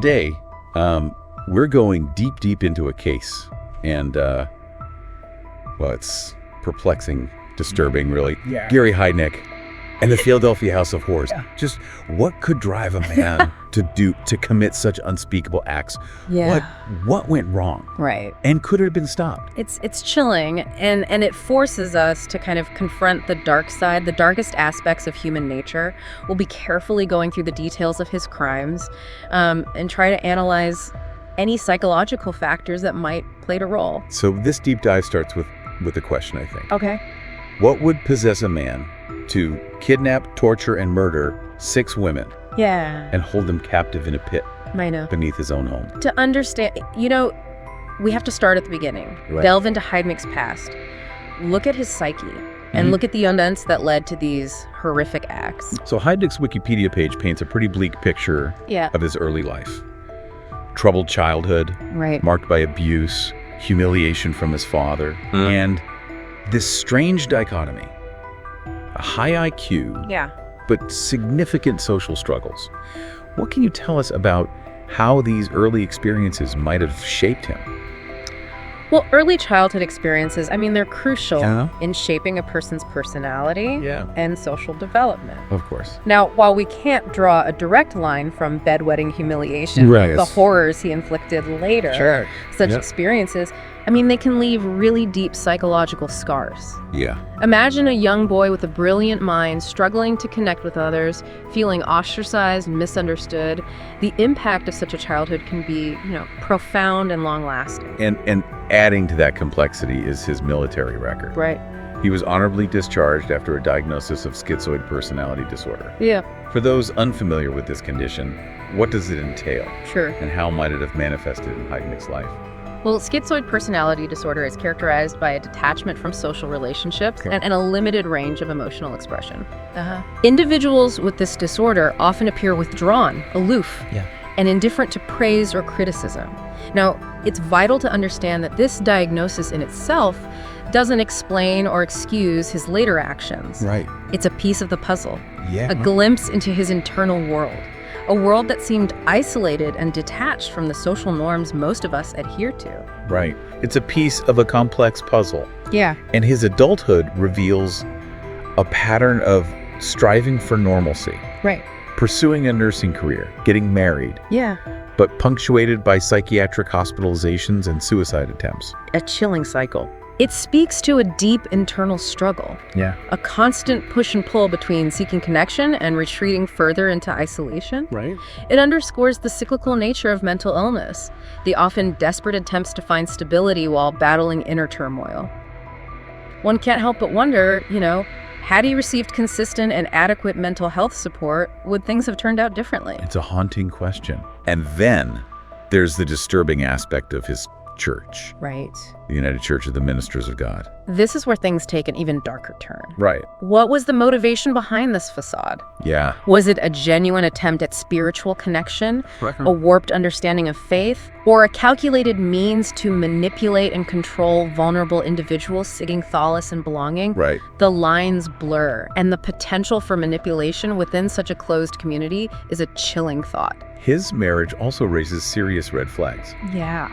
today, we're going deep into a case. And, well, it's perplexing, disturbing, really. Yeah. Gary Heidnik and the Philadelphia House of Horrors. Yeah. Just what could drive a man to commit such unspeakable acts? Yeah. What went wrong? Right. And could it have been stopped? It's chilling, and it forces us to kind of confront the dark side, the darkest aspects of human nature. We'll be carefully going through the details of his crimes, and try to analyze any psychological factors that might play a role. So this deep dive starts with a question, I think. Okay. What would possess a man to kidnap, torture, and murder 6 women Yeah. and hold them captive in a pit I know. beneath his own home? To understand, we have to start at the beginning. Right. Delve into Heidnik's past. Look at his psyche, and look at the events that led to these horrific acts. So Heidnik's Wikipedia page paints a pretty bleak picture Yeah. of his early life. Troubled childhood, Right. marked by abuse, humiliation from his father, and this strange dichotomy. A high IQ, Yeah. but significant social struggles. What can you tell us about how these early experiences might have shaped him? Well, early childhood experiences, they're crucial Yeah. in shaping a person's personality Yeah. and social development. Of course. Now, while we can't draw a direct line from bedwetting humiliation, Right. the horrors he inflicted later, such Yep. experiences, they can leave really deep psychological scars. Yeah. Imagine a young boy with a brilliant mind struggling to connect with others, feeling ostracized and misunderstood. The impact of such a childhood can be, profound and long-lasting. And adding to that complexity is his military record. Right. He was honorably discharged after a diagnosis of schizoid personality disorder. Yeah, For those unfamiliar with this condition, what does it entail? sure. And how might it have manifested in Heidnik's life? Well, schizoid personality disorder is characterized by a detachment from social relationships and a limited range of emotional expression. Individuals with this disorder often appear withdrawn, aloof, and indifferent to praise or criticism. Now, it's vital to understand that this diagnosis in itself doesn't explain or excuse his later actions. Right. It's a piece of the puzzle, Yeah. a glimpse into his internal world. A world that seemed isolated and detached from the social norms most of us adhere to. Right. It's a piece of a complex puzzle. Yeah. And his adulthood reveals a pattern of striving for normalcy, Right. pursuing a nursing career, getting married, Yeah. but punctuated by psychiatric hospitalizations and suicide attempts. A chilling cycle. It speaks to a deep internal struggle, Yeah. a constant push and pull between seeking connection and retreating further into isolation. Right. It underscores the cyclical nature of mental illness, the often desperate attempts to find stability while battling inner turmoil. One can't help but wonder, had he received consistent and adequate mental health support, would things have turned out differently? It's a haunting question. And then there's the disturbing aspect of his church, Right. the United Church of the Ministers of God. This is where things take an even darker turn. Right. What was the motivation behind this facade? Yeah. Was it a genuine attempt at spiritual connection, a warped understanding of faith, or a calculated means to manipulate and control vulnerable individuals seeking solace and belonging? Right. The lines blur, and the potential for manipulation within such a closed community is a chilling thought. His marriage also raises serious red flags. Yeah.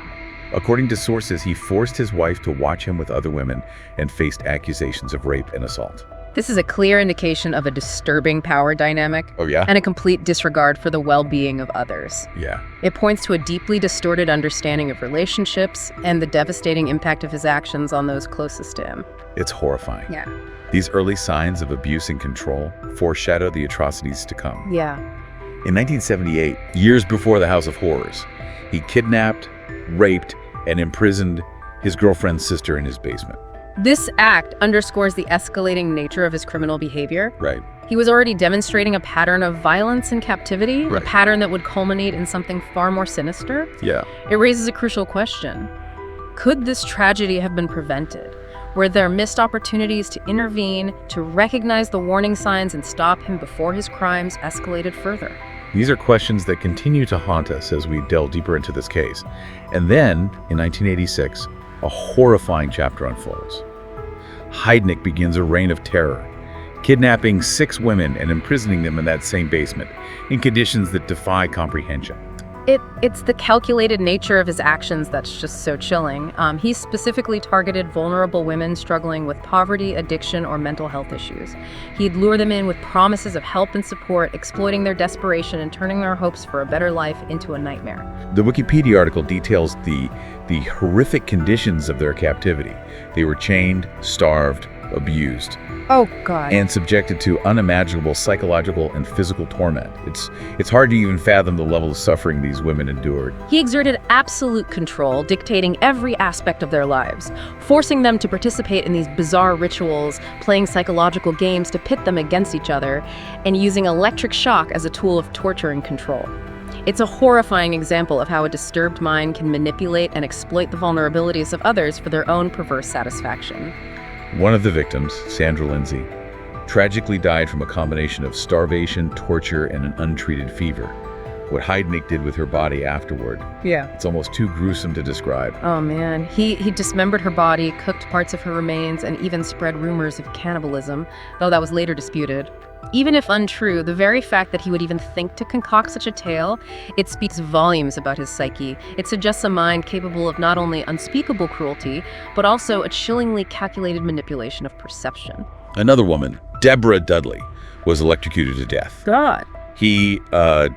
According to sources, he forced his wife to watch him with other women and faced accusations of rape and assault. This is a clear indication of a disturbing power dynamic Oh, yeah? and a complete disregard for the well-being of others. Yeah. It points to a deeply distorted understanding of relationships and the devastating impact of his actions on those closest to him. It's horrifying. Yeah. These early signs of abuse and control foreshadow the atrocities to come. Yeah. In 1978, years before the House of Horrors, he kidnapped, raped, and imprisoned his girlfriend's sister in his basement. This act underscores the escalating nature of his criminal behavior. Right. He was already demonstrating a pattern of violence and captivity, Right. a pattern that would culminate in something far more sinister. Yeah. It raises a crucial question. Could this tragedy have been prevented? Were there missed opportunities to intervene, to recognize the warning signs and stop him before his crimes escalated further? These are questions that continue to haunt us as we delve deeper into this case. And then, in 1986, a horrifying chapter unfolds. Heidnik begins a reign of terror, kidnapping 6 women and imprisoning them in that same basement, in conditions that defy comprehension. It's the calculated nature of his actions that's just so chilling. He specifically targeted vulnerable women struggling with poverty, addiction, or mental health issues. He'd lure them in with promises of help and support, exploiting their desperation and turning their hopes for a better life into a nightmare. The Wikipedia article details the horrific conditions of their captivity. They were chained, starved, abused, Oh, God. and subjected to unimaginable psychological and physical torment. It's hard to even fathom the level of suffering these women endured. He exerted absolute control, dictating every aspect of their lives, forcing them to participate in these bizarre rituals, playing psychological games to pit them against each other, and using electric shock as a tool of torture and control. It's a horrifying example of how a disturbed mind can manipulate and exploit the vulnerabilities of others for their own perverse satisfaction. One of the victims, Sandra Lindsay, tragically died from a combination of starvation, torture, and an untreated fever. What Heidnik did with her body afterward, Yeah. it's almost too gruesome to describe. Oh, man. He dismembered her body, cooked parts of her remains, and even spread rumors of cannibalism, though that was later disputed. Even if untrue, the very fact that he would even think to concoct such a tale, it speaks volumes about his psyche. It suggests a mind capable of not only unspeakable cruelty, but also a chillingly calculated manipulation of perception. Another woman, Deborah Dudley, was electrocuted to death. God. He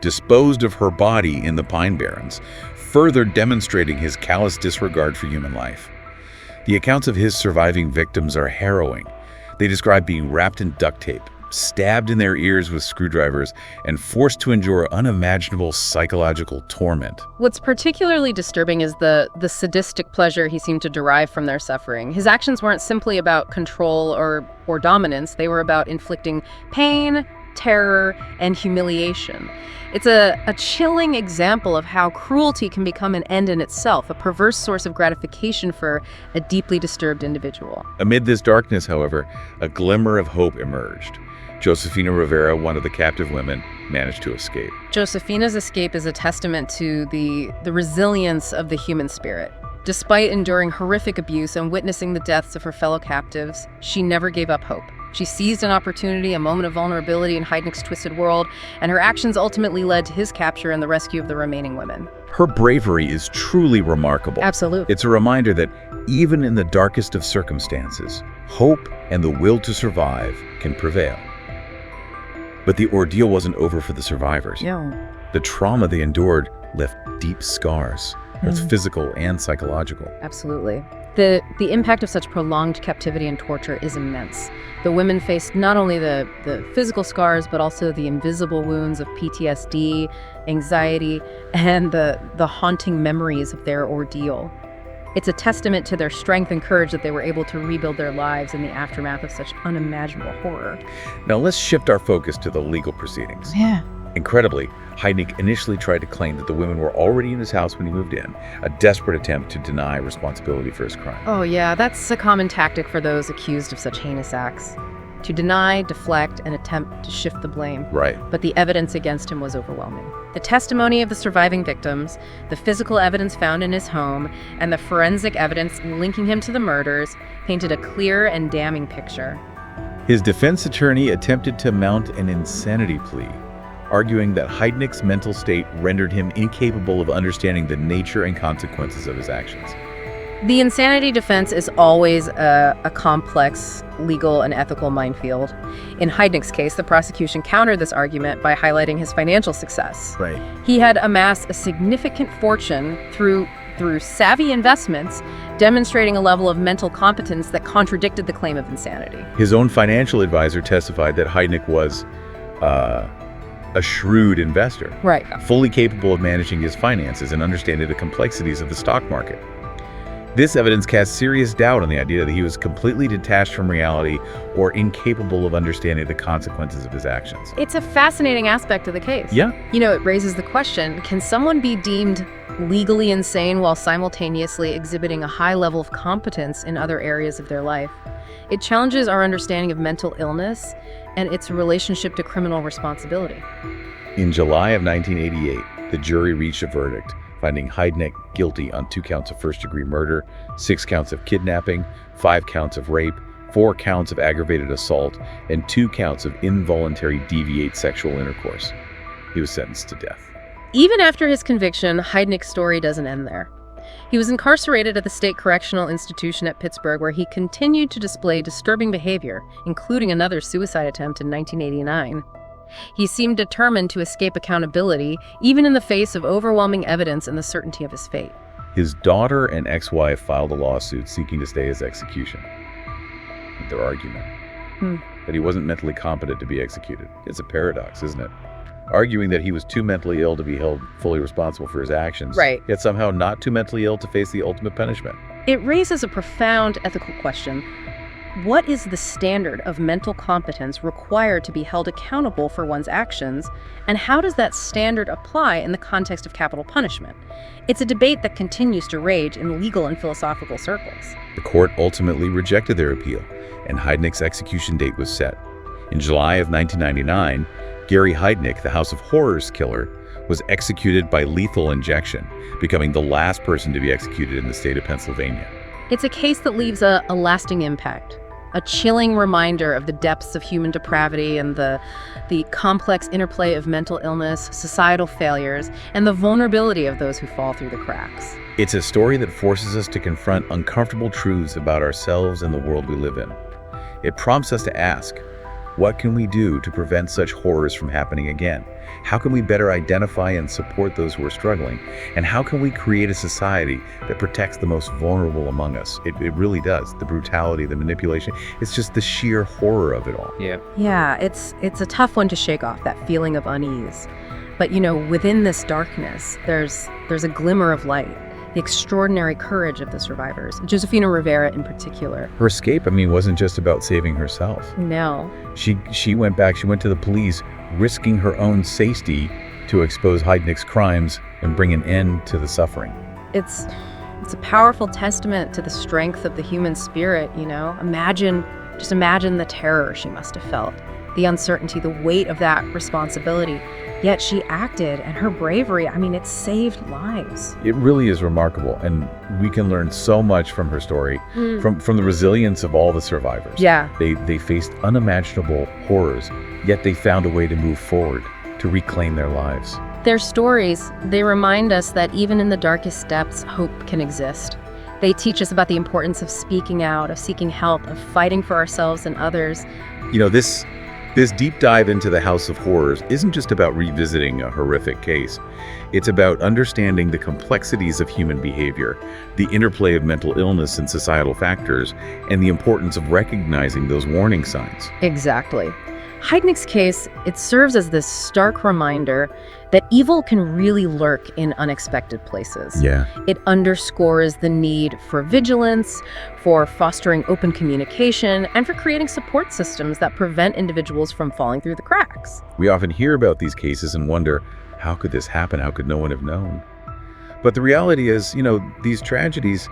disposed of her body in the Pine Barrens, further demonstrating his callous disregard for human life. The accounts of his surviving victims are harrowing. They describe being wrapped in duct tape, stabbed in their ears with screwdrivers, and forced to endure unimaginable psychological torment. What's particularly disturbing is the sadistic pleasure he seemed to derive from their suffering. His actions weren't simply about control or dominance. They were about inflicting pain, terror, and humiliation. It's a chilling example of how cruelty can become an end in itself, a perverse source of gratification for a deeply disturbed individual. Amid this darkness, however, a glimmer of hope emerged. Josefina Rivera, one of the captive women, managed to escape. Josefina's escape is a testament to the resilience of the human spirit. Despite enduring horrific abuse and witnessing the deaths of her fellow captives, she never gave up hope. She seized an opportunity, a moment of vulnerability in Heidnik's twisted world, and her actions ultimately led to his capture and the rescue of the remaining women. Her bravery is truly remarkable. Absolutely. It's a reminder that even in the darkest of circumstances, hope and the will to survive can prevail. But the ordeal wasn't over for the survivors. Yeah. The trauma they endured left deep scars, both physical and psychological. Absolutely. The impact of such prolonged captivity and torture is immense. The women faced not only the physical scars, but also the invisible wounds of PTSD, anxiety, and the haunting memories of their ordeal. It's a testament to their strength and courage that they were able to rebuild their lives in the aftermath of such unimaginable horror. Now let's shift our focus to the legal proceedings. Yeah. Incredibly, Heidnik initially tried to claim that the women were already in his house when he moved in, a desperate attempt to deny responsibility for his crime. Oh yeah, that's a common tactic for those accused of such heinous acts. To deny, deflect, and attempt to shift the blame. Right. But the evidence against him was overwhelming. The testimony of the surviving victims, the physical evidence found in his home, and the forensic evidence linking him to the murders painted a clear and damning picture. His defense attorney attempted to mount an insanity plea, arguing that Heidnik's mental state rendered him incapable of understanding the nature and consequences of his actions. The insanity defense is always a complex legal and ethical minefield. In Heidnik's case, the prosecution countered this argument by highlighting his financial success. Right. He had amassed a significant fortune through savvy investments, demonstrating a level of mental competence that contradicted the claim of insanity. His own financial advisor testified that Heidnik was a shrewd investor, Right. fully capable of managing his finances and understanding the complexities of the stock market. This evidence casts serious doubt on the idea that he was completely detached from reality or incapable of understanding the consequences of his actions. It's a fascinating aspect of the case. Yeah. You know, it raises the question, can someone be deemed legally insane while simultaneously exhibiting a high level of competence in other areas of their life? It challenges our understanding of mental illness and its relationship to criminal responsibility. In July of 1988, the jury reached a verdict, finding Heidnik guilty on 2 counts of first-degree murder, 6 counts of kidnapping, 5 counts of rape, 4 counts of aggravated assault, and 2 counts of involuntary deviant sexual intercourse. He was sentenced to death. Even after his conviction, Heidnik's story doesn't end there. He was incarcerated at the State Correctional Institution at Pittsburgh, where he continued to display disturbing behavior, including another suicide attempt in 1989. He seemed determined to escape accountability, even in the face of overwhelming evidence and the certainty of his fate. His daughter and ex-wife filed a lawsuit seeking to stay his execution. Their argument that he wasn't mentally competent to be executed. It's a paradox, isn't it? Arguing that he was too mentally ill to be held fully responsible for his actions, Right. yet somehow not too mentally ill to face the ultimate punishment. It raises a profound ethical question. What is the standard of mental competence required to be held accountable for one's actions, and how does that standard apply in the context of capital punishment? It's a debate that continues to rage in legal and philosophical circles. The court ultimately rejected their appeal, and Heidnik's execution date was set. In July of 1999, Gary Heidnik, the House of Horrors killer, was executed by lethal injection, becoming the last person to be executed in the state of Pennsylvania. It's a case that leaves a lasting impact, a chilling reminder of the depths of human depravity and the complex interplay of mental illness, societal failures, and the vulnerability of those who fall through the cracks. It's a story that forces us to confront uncomfortable truths about ourselves and the world we live in. It prompts us to ask, what can we do to prevent such horrors from happening again? How can we better identify and support those who are struggling? And how can we create a society that protects the most vulnerable among us? It really does. The brutality, the manipulation, it's just the sheer horror of it all. Yeah, it's a tough one to shake off, that feeling of unease. But within this darkness, there's a glimmer of light. The extraordinary courage of the survivors, Josefina Rivera in particular. Her escape, wasn't just about saving herself. No. She went back, she went to the police, risking her own safety to expose Heidnik's crimes and bring an end to the suffering. It's a powerful testament to the strength of the human spirit, Imagine the terror she must have felt, the uncertainty, the weight of that responsibility. Yet she acted, and her bravery, it saved lives. It really is remarkable, and we can learn so much from her story, from the resilience of all the survivors. Yeah. They faced unimaginable horrors, yet they found a way to move forward, to reclaim their lives. Their stories, they remind us that even in the darkest depths, hope can exist. They teach us about the importance of speaking out, of seeking help, of fighting for ourselves and others. This deep dive into the House of Horrors isn't just about revisiting a horrific case. It's about understanding the complexities of human behavior, the interplay of mental illness and societal factors, and the importance of recognizing those warning signs. Exactly. Heidnik's case, it serves as this stark reminder that evil can really lurk in unexpected places. Yeah. It underscores the need for vigilance, for fostering open communication, and for creating support systems that prevent individuals from falling through the cracks. We often hear about these cases and wonder, how could this happen? How could no one have known? But the reality is, these tragedies,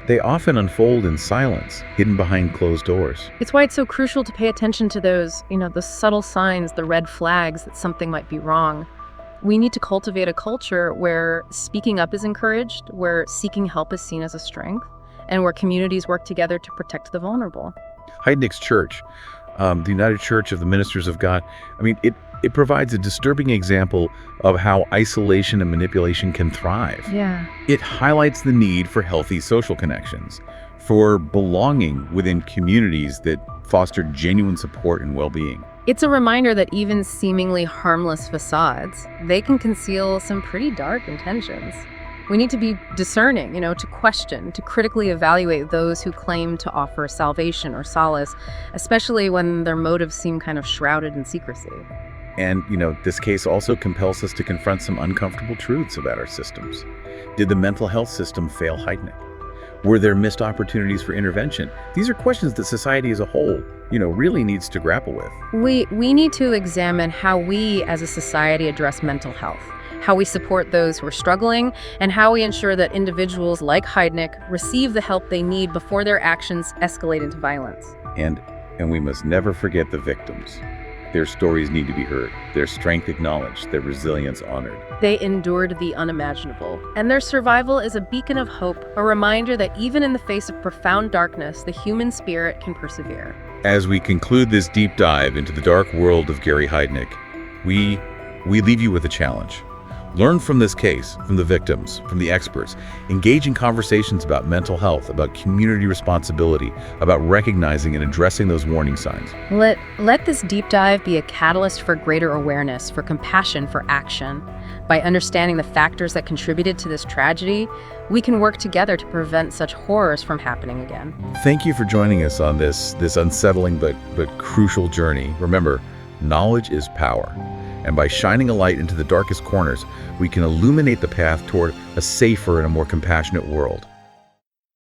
they often unfold in silence, hidden behind closed doors. It's why it's so crucial to pay attention to those, the subtle signs, the red flags that something might be wrong. We need to cultivate a culture where speaking up is encouraged, where seeking help is seen as a strength, and where communities work together to protect the vulnerable. Heidnik's church, the United Church of the Ministers of God, it provides a disturbing example of how isolation and manipulation can thrive. Yeah. It highlights the need for healthy social connections, for belonging within communities that foster genuine support and well-being. It's a reminder that even seemingly harmless facades, they can conceal some pretty dark intentions. We need to be discerning, to question, to critically evaluate those who claim to offer salvation or solace, especially when their motives seem kind of shrouded in secrecy. And, this case also compels us to confront some uncomfortable truths about our systems. Did the mental health system fail Heidnik? Were there missed opportunities for intervention? These are questions that society as a whole, really needs to grapple with. We need to examine how we as a society address mental health, how we support those who are struggling, and how we ensure that individuals like Heidnik receive the help they need before their actions escalate into violence. And we must never forget the victims. Their stories need to be heard, their strength acknowledged, their resilience honored. They endured the unimaginable, and their survival is a beacon of hope, a reminder that even in the face of profound darkness, the human spirit can persevere. As we conclude this deep dive into the dark world of Gary Heidnik, we leave you with a challenge. Learn from this case, from the victims, from the experts. Engage in conversations about mental health, about community responsibility, about recognizing and addressing those warning signs. Let this deep dive be a catalyst for greater awareness, for compassion, for action. By understanding the factors that contributed to this tragedy, we can work together to prevent such horrors from happening again. Thank you for joining us on this unsettling but crucial journey. Remember, knowledge is power. And by shining a light into the darkest corners, we can illuminate the path toward a safer and a more compassionate world.